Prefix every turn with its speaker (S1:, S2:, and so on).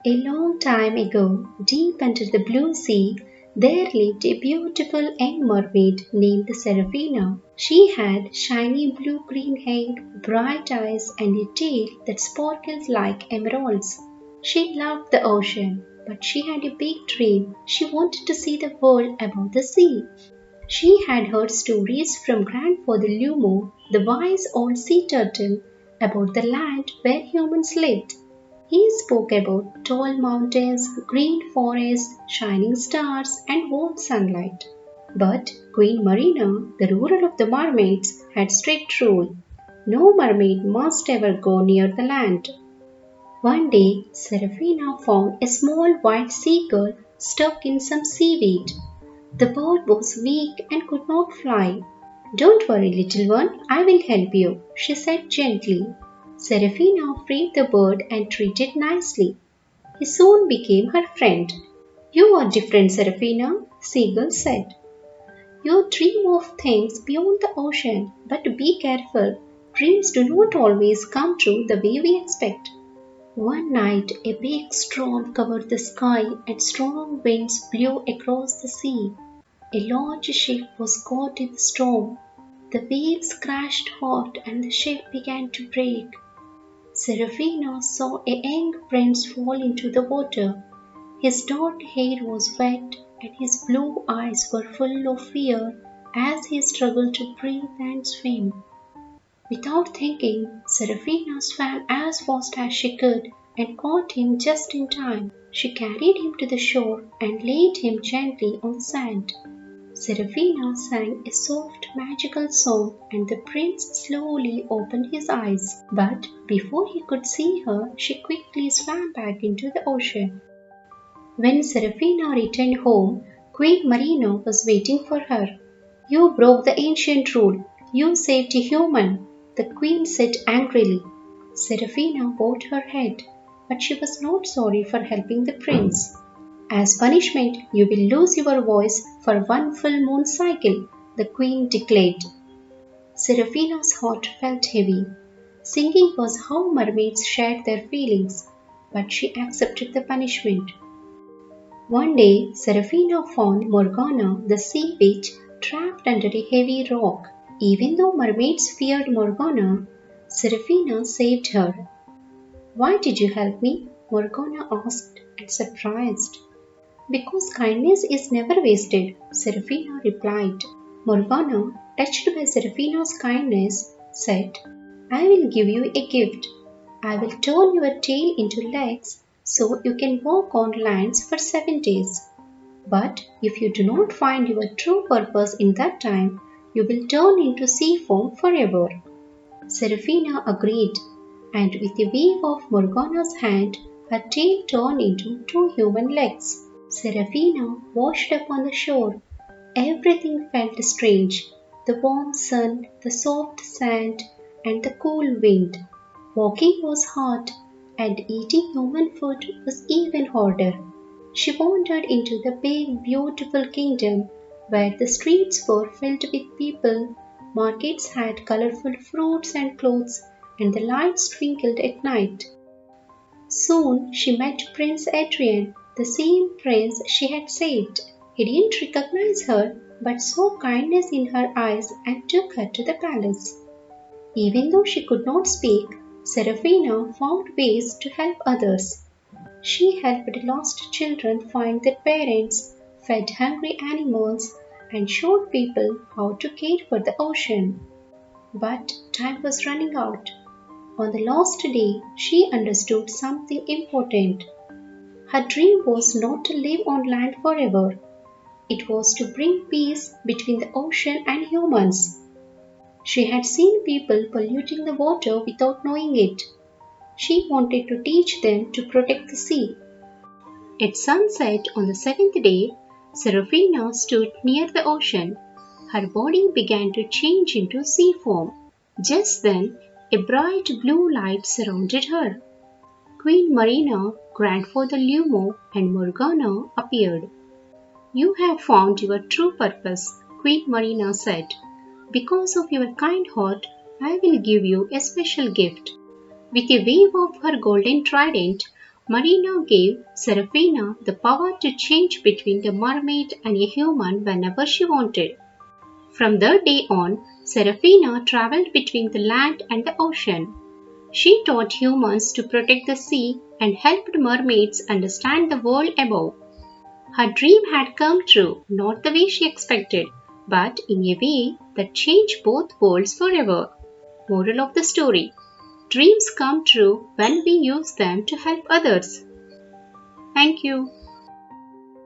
S1: A long time ago, deep under the blue sea, there lived a beautiful young mermaid named Seraphina. She had shiny blue-green hair, bright eyes, and a tail that sparkled like emeralds. She loved the ocean, but she had a big dream. She wanted to see the world above the sea. She had heard stories from Grandfather Lumo, the wise old sea turtle, about the land where humans lived. He spoke about tall mountains, green forests, shining stars, and warm sunlight. But Queen Marina, the ruler of the mermaids, had strict rule. No mermaid must ever go near the land. One day, Seraphina found a small white seagull stuck in some seaweed. The bird was weak and could not fly. "Don't worry, little one, I will help you," she said gently. Seraphina freed the bird and treated nicely. He soon became her friend. "You are different, Seraphina," Seagull said. "You dream of things beyond the ocean, but be careful. Dreams do not always come true the way we expect." One night, a big storm covered the sky and strong winds blew across the sea. A large ship was caught in the storm. The waves crashed hard and the ship began to break. Seraphina saw a young prince fall into the water. His dark hair was wet and his blue eyes were full of fear as he struggled to breathe and swim. Without thinking, Seraphina swam as fast as she could and caught him just in time. She carried him to the shore and laid him gently on sand. Seraphina sang a soft magical song and the prince slowly opened his eyes. But before he could see her, she quickly swam back into the ocean. When Seraphina returned home, Queen Marina was waiting for her. "You broke the ancient rule. You saved a human," the queen said angrily. Seraphina bowed her head, but she was not sorry for helping the prince. "As punishment, you will lose your voice for one full moon cycle," the queen declared. Seraphina's heart felt heavy. Singing was how mermaids shared their feelings, but she accepted the punishment. One day, Seraphina found Morgana, the sea witch, trapped under a heavy rock. Even though mermaids feared Morgana, Seraphina saved her. "Why did you help me?" Morgana asked, and surprised. "Because kindness is never wasted," Seraphina replied. Morgana, touched by Seraphina's kindness, said, "I will give you a gift. I will turn your tail into legs so you can walk on land for 7 days. But if you do not find your true purpose in that time, you will turn into sea foam forever." Seraphina agreed, and with a wave of Morgana's hand, her tail turned into 2 human legs. Seraphina washed up on the shore. Everything felt strange. The warm sun, the soft sand, and the cool wind. Walking was hard, and eating human food was even harder. She wandered into the big, beautiful kingdom where the streets were filled with people, markets had colorful fruits and clothes, and the lights twinkled at night. Soon she met Prince Adrian, the same prince she had saved. He didn't recognize her, but saw kindness in her eyes and took her to the palace. Even though she could not speak, Seraphina found ways to help others. She helped lost children find their parents, fed hungry animals, and showed people how to care for the ocean. But time was running out. On the last day, she understood something important. Her dream was not to live on land forever. It was to bring peace between the ocean and humans. She had seen people polluting the water without knowing it. She wanted to teach them to protect the sea. At sunset on the 7th day, Seraphina stood near the ocean. Her body began to change into sea foam. Just then, a bright blue light surrounded her. Queen Marina, Grandfather Lumo, and Morgana appeared. "You have found your true purpose," Queen Marina said. "Because of your kind heart, I will give you a special gift." With a wave of her golden trident, Marina gave Seraphina the power to change between the mermaid and a human whenever she wanted. From that day on, Seraphina traveled between the land and the ocean. She taught humans to protect the sea and helped mermaids understand the world above. Her dream had come true, not the way she expected, but in a way that changed both worlds forever. Moral of the story: dreams come true when we use them to help others. Thank you.